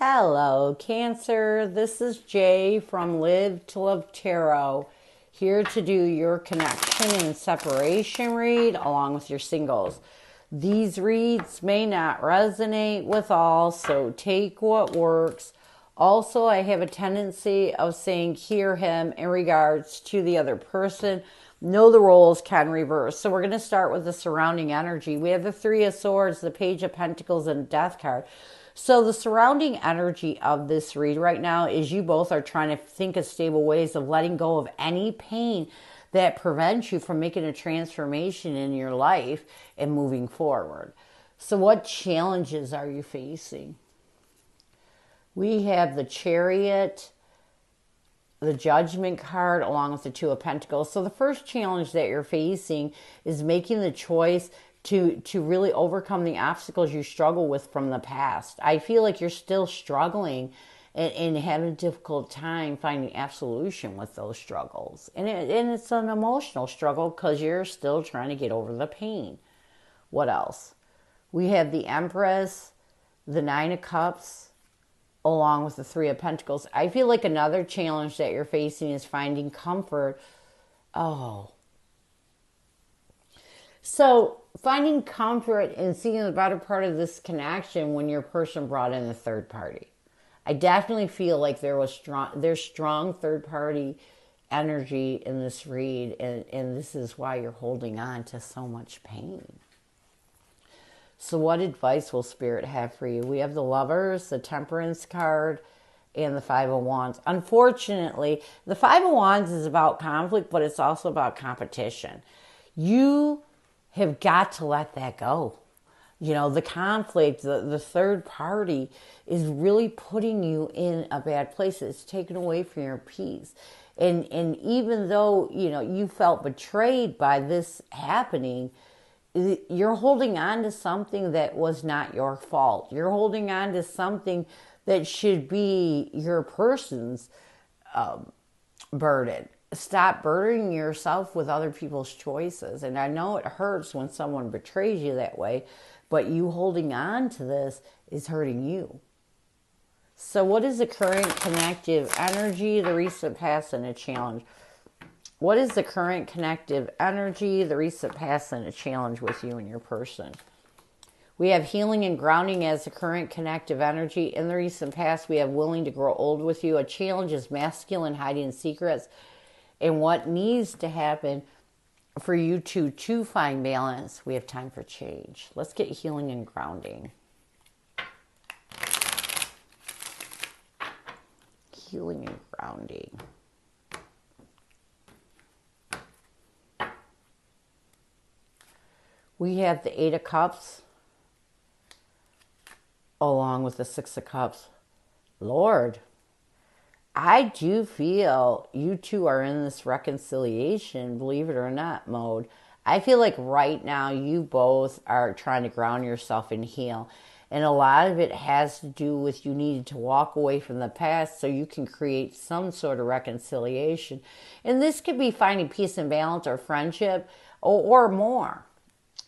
Hello, Cancer. This is Jay from Live to Love Tarot, here to do your connection and separation read along with your singles. These reads may not resonate with all, so take what works. Also, I have a tendency of saying hear him in regards to the other person. Know the roles can reverse. So we're going to start with the surrounding energy. We have the Three of Swords, the Page of Pentacles, and Death card. So the surrounding energy of this read right now is you both are trying to think of stable ways of letting go of any pain that prevents you from making a transformation in your life and moving forward. So what challenges are you facing? We have the Chariot, the Judgment card, along with the Two of Pentacles. So the first challenge that you're facing is making the choice to really overcome the obstacles you struggle with from the past. I feel like you're still struggling and having a difficult time finding absolution with those struggles. And it's an emotional struggle because you're still trying to get over the pain. What else? We have the Empress, the Nine of Cups, along with the Three of Pentacles. I feel like another challenge that you're facing is finding comfort. So finding comfort and seeing the better part of this connection when your person brought in a third party. I definitely feel like there's strong third party energy in this read, and this is why you're holding on to so much pain. So what advice will Spirit have for you? We have the Lovers, the Temperance card, and the Five of Wands. Unfortunately, the Five of Wands is about conflict, but it's also about competition. You have got to let that go. You know, the conflict, the third party is really putting you in a bad place. It's taken away from your peace. And even though, you felt betrayed by this happening, you're holding on to something that was not your fault. You're holding on to something that should be your person's burden. Stop burdening yourself with other people's choices. And I know it hurts when someone betrays you that way, but you holding on to this is hurting you. So what is the current connective energy, the recent past, and a challenge? What is the current connective energy, the recent past, and a challenge with you and your person? We have healing and grounding as the current connective energy. In the recent past, we have willing to grow old with you. A challenge is masculine hiding secrets. And what needs to happen for you to find balance, we have time for change. Let's get healing and grounding. Healing and grounding. We have the Eight of Cups along with the Six of Cups. Lord, I do feel you two are in this reconciliation, believe it or not, mode. I feel like right now you both are trying to ground yourself and heal. And a lot of it has to do with you needing to walk away from the past so you can create some sort of reconciliation. And this could be finding peace and balance or friendship or more.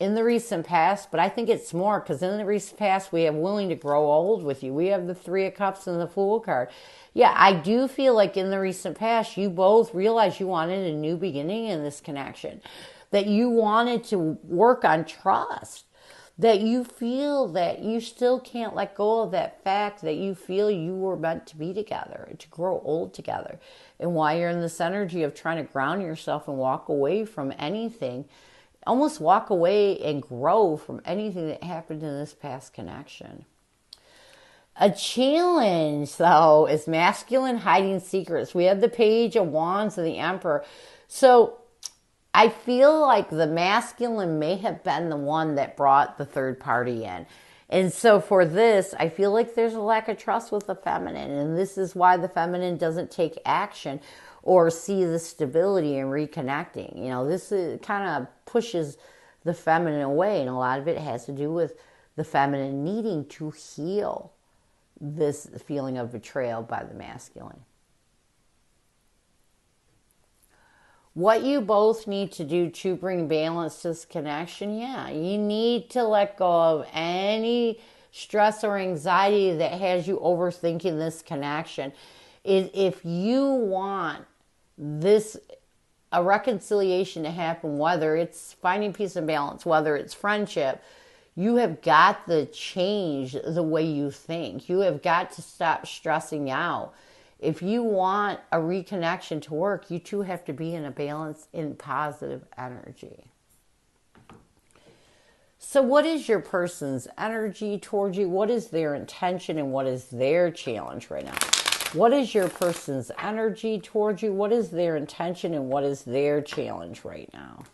In the recent past, but I think it's more because in the recent past we have willing to grow old with you. We have the Three of Cups and the Fool card. Yeah, I do feel like in the recent past you both realized you wanted a new beginning in this connection, that you wanted to work on trust, that you feel that you still can't let go of that fact that you feel you were meant to be together, to grow old together. And while you're in this energy of trying to ground yourself and walk away from anything, almost walk away and grow from anything that happened in this past connection. A challenge, though, is masculine hiding secrets. We have the Page of Wands and the Emperor. So I feel like the masculine may have been the one that brought the third party in. And so for this, I feel like there's a lack of trust with the feminine. And this is why the feminine doesn't take action or see the stability in reconnecting. This kind of pushes the feminine away, and a lot of it has to do with the feminine needing to heal this feeling of betrayal by the masculine. What you both need to do to bring balance to this connection, you need to let go of any stress or anxiety that has you overthinking this connection. If you want this, a reconciliation to happen, whether it's finding peace and balance, whether it's friendship, you have got to change the way you think. You have got to stop stressing out. If you want a reconnection to work, you two have to be in a balance, in positive energy. So what is your person's energy towards you? What is their intention and what is their challenge right now? What is your person's energy towards you? What is their intention and what is their challenge right now?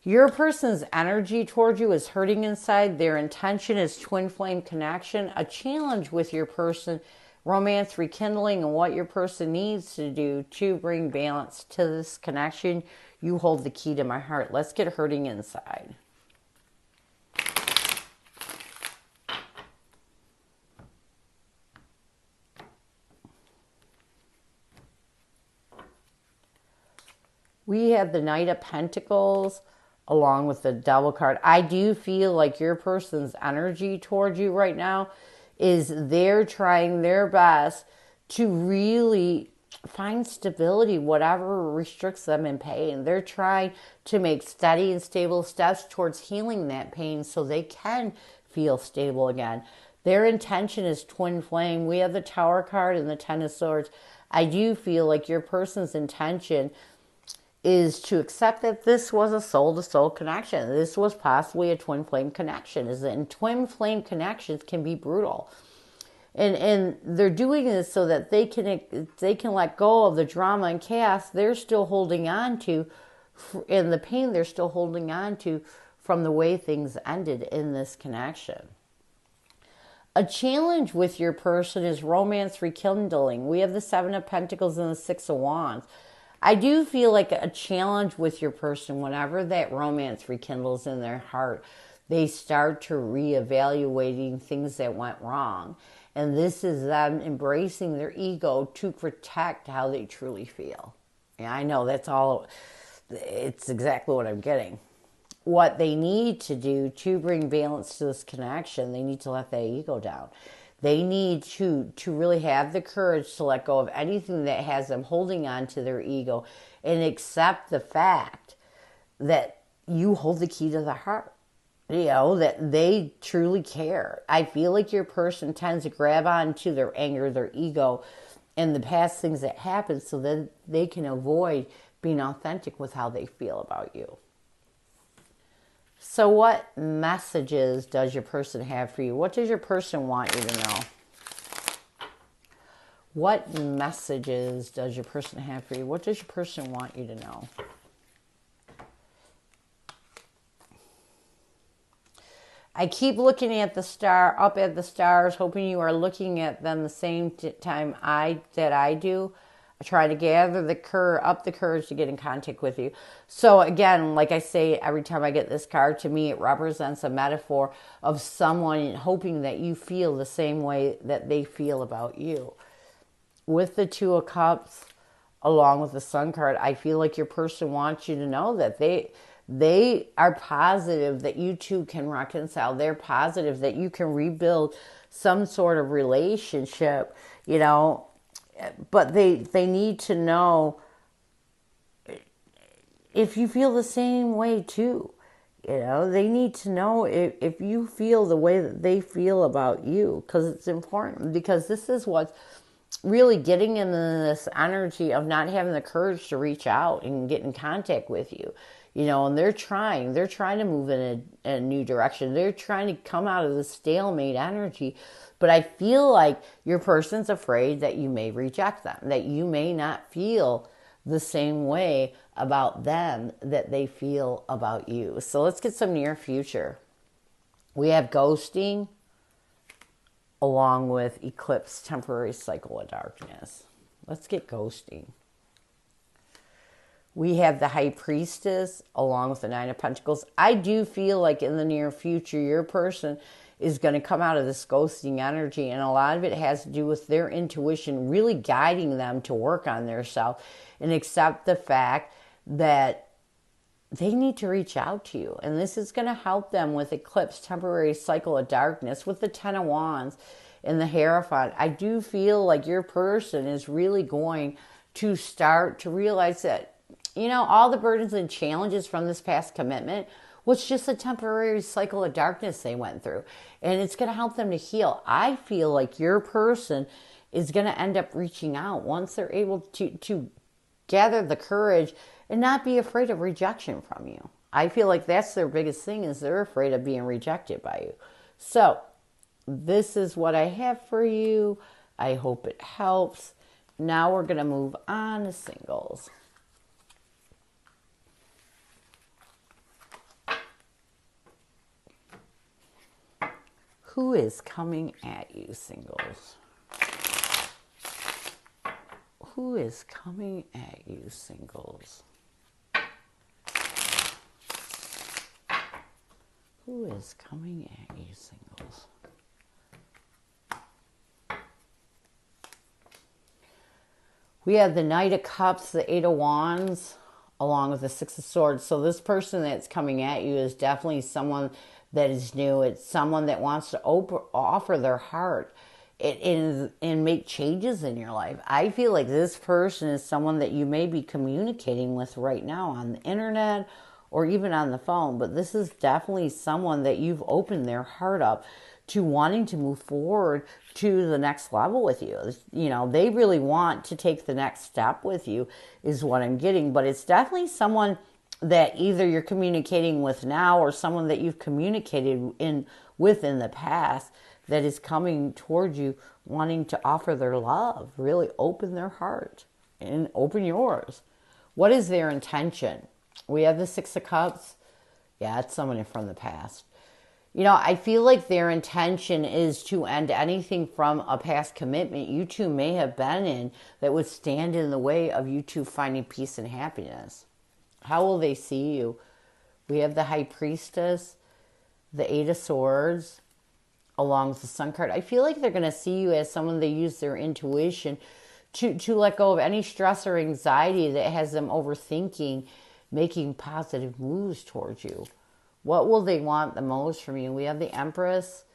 Your person's energy towards you is hurting inside. Their intention is twin flame connection. A challenge with your person, romance rekindling, and what your person needs to do to bring balance to this connection. You hold the key to my heart. Let's get hurting inside. We have the Knight of Pentacles along with the Devil card. I do feel like your person's energy towards you right now is they're trying their best to really find stability, whatever restricts them in pain. They're trying to make steady and stable steps towards healing that pain so they can feel stable again. Their intention is twin flame. We have the Tower card and the Ten of Swords. I do feel like your person's intention is to accept that this was a soul-to-soul connection. This was possibly a twin flame connection. And twin flame connections can be brutal. And they're doing this so that they can let go of the drama and chaos they're still holding on to, and the pain they're still holding on to from the way things ended in this connection. A challenge with your person is romance rekindling. We have the Seven of Pentacles and the Six of Wands. I do feel like a challenge with your person, whenever that romance rekindles in their heart, they start to reevaluating things that went wrong. And this is them embracing their ego to protect how they truly feel. Yeah, I know that's all, it's exactly what I'm getting. What they need to do to bring balance to this connection, they need to let that ego down. They need to really have the courage to let go of anything that has them holding on to their ego and accept the fact that you hold the key to the heart. You know, that they truly care. I feel like your person tends to grab on to their anger, their ego, and the past things that happened so that they can avoid being authentic with how they feel about you. So what messages does your person have for you? What does your person want you to know? What messages does your person have for you? What does your person want you to know? I keep looking at the star, up at the stars, hoping you are looking at them the same time that I do. I try to gather the courage to get in contact with you. So again, like I say, every time I get this card, to me, it represents a metaphor of someone hoping that you feel the same way that they feel about you. With the Two of Cups, along with the Sun card, I feel like your person wants you to know that they are positive that you two can reconcile. They're positive that you can rebuild some sort of relationship, you know. But they need to know if you feel the same way too. You know, they need to know if you feel the way that they feel about you, because it's important, because this is what's really getting in this energy of not having the courage to reach out and get in contact with you. You know, and they're trying to move in a new direction. They're trying to come out of the stalemate energy. But I feel like your person's afraid that you may reject them, that you may not feel the same way about them that they feel about you. So let's get some near future. We have ghosting along with eclipse, temporary cycle of darkness. Let's get ghosting. We have the High Priestess along with the Nine of Pentacles. I do feel like in the near future, your person is going to come out of this ghosting energy, and a lot of it has to do with their intuition really guiding them to work on their self and accept the fact that they need to reach out to you. And this is going to help them with eclipse, temporary cycle of darkness, with the Ten of Wands and the Hierophant. I do feel like your person is really going to start to realize that, all the burdens and challenges from this past commitment was just a temporary cycle of darkness they went through. And it's going to help them to heal. I feel like your person is going to end up reaching out once they're able to gather the courage and not be afraid of rejection from you. I feel like that's their biggest thing, is they're afraid of being rejected by you. So this is what I have for you. I hope it helps. Now we're going to move on to singles. Who is coming at you, singles? Who is coming at you, singles? Who is coming at you, singles? We have the Knight of Cups, the Eight of Wands, along with the Six of Swords. So this person that's coming at you is definitely someone that is new. It's someone that wants to offer their heart and make changes in your life. I feel like this person is someone that you may be communicating with right now on the internet or even on the phone. But this is definitely someone that you've opened their heart up to wanting to move forward to the next level with you. They really want to take the next step with you, is what I'm getting. But it's definitely someone that either you're communicating with now or someone that you've communicated with in the past that is coming towards you wanting to offer their love, really open their heart and open yours. What is their intention? We have the Six of Cups. Yeah, it's someone from the past. I feel like their intention is to end anything from a past commitment you two may have been in that would stand in the way of you two finding peace and happiness. How will they see you? We have the High Priestess, the Eight of Swords, along with the Sun card. I feel like they're going to see you as someone that use their intuition to let go of any stress or anxiety that has them overthinking, making positive moves towards you. What will they want the most from you? We have the Empress,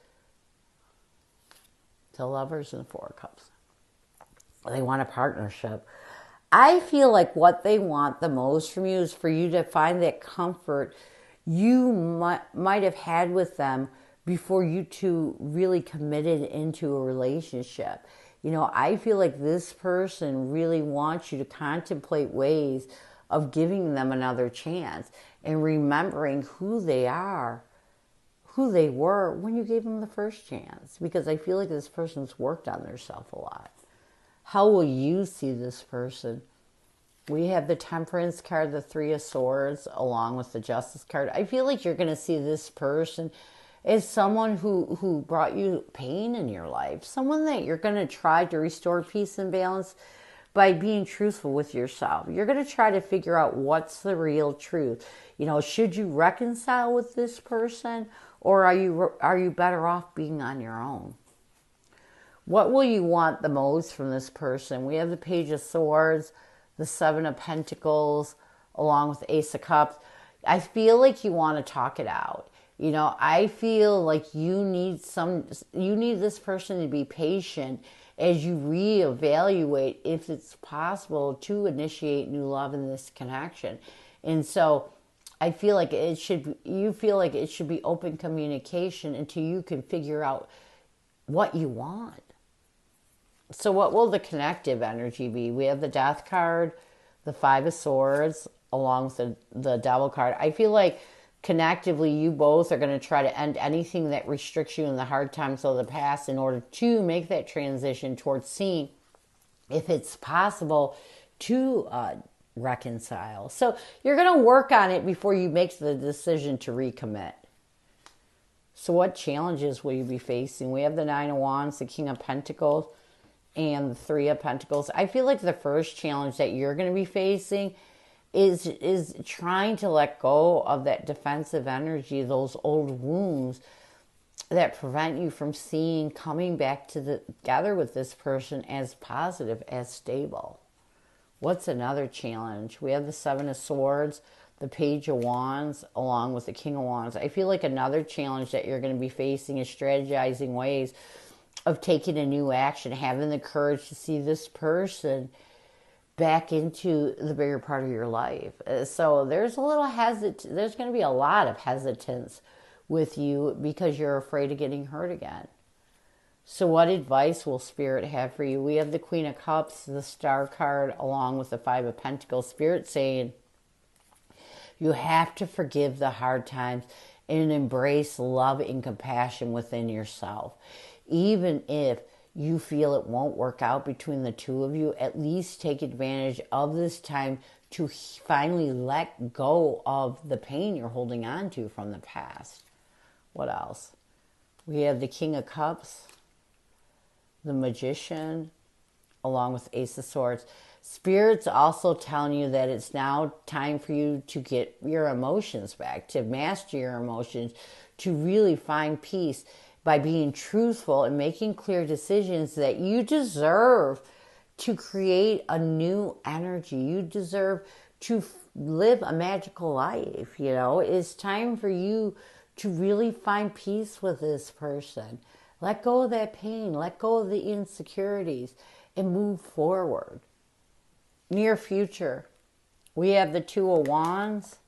the Lovers, and the Four of Cups. They want a partnership. I feel like what they want the most from you is for you to find that comfort you might have had with them before you two really committed into a relationship. I feel like this person really wants you to contemplate ways of giving them another chance and remembering who they are, who they were when you gave them the first chance. Because I feel like this person's worked on themselves a lot. How will you see this person? We have the Temperance card, the Three of Swords, along with the Justice card. I feel like you're going to see this person as someone who brought you pain in your life. Someone that you're going to try to restore peace and balance by being truthful with yourself. You're going to try to figure out what's the real truth. Should you reconcile with this person, or are you better off being on your own? What will you want the most from this person? We have the Page of Swords, the Seven of Pentacles, along with the Ace of Cups. I feel like you want to talk it out. I feel like you need this person to be patient as you reevaluate if it's possible to initiate new love in this connection. And so I feel like you feel like it should be open communication until you can figure out what you want. So what will the connective energy be? We have the Death card, the Five of Swords, along with the Devil card. I feel like connectively, you both are going to try to end anything that restricts you in the hard times of the past in order to make that transition towards seeing if it's possible to reconcile. So you're going to work on it before you make the decision to recommit. So what challenges will you be facing? We have the Nine of Wands, the King of Pentacles, and the Three of Pentacles. I feel like the first challenge that you're going to be facing is trying to let go of that defensive energy, those old wounds that prevent you from coming back together with this person as positive, as stable. What's another challenge? We have the Seven of Swords, the Page of Wands along with the King of Wands. I feel like another challenge that you're going to be facing is strategizing ways of taking a new action, having the courage to see this person back into the bigger part of your life. So there's a little there's going to be a lot of hesitance with you because you're afraid of getting hurt again. So what advice will Spirit have for you? We have the Queen of Cups, the Star card, along with the Five of Pentacles. Spirit saying you have to forgive the hard times and embrace love and compassion within yourself. Even if you feel it won't work out between the two of you, at least take advantage of this time to finally let go of the pain you're holding on to from the past. What else? We have the King of Cups, the Magician, along with Ace of Swords. Spirit's also telling you that it's now time for you to get your emotions back, to master your emotions, to really find peace by being truthful and making clear decisions that you deserve to create a new energy. You deserve to live a magical life, you know. It's time for you to really find peace with this person. Let go of that pain, let go of the insecurities, and move forward. Near future, we have the Two of Wands,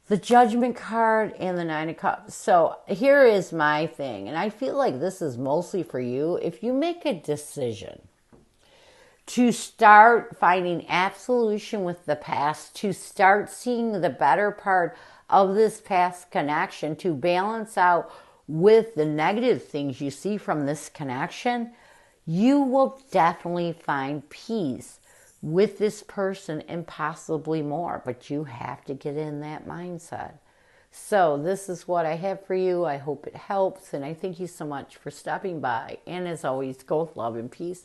the Judgment card, and the Nine of Cups. So here is my thing, and I feel like this is mostly for you. If you make a decision to start finding absolution with the past, to start seeing the better part of this past connection, to balance out with the negative things you see from this connection, you will definitely find peace with this person and possibly more. But you have to get in that mindset. So this is what I have for you. I hope it helps. And I thank you so much for stopping by. And as always, go with love and peace.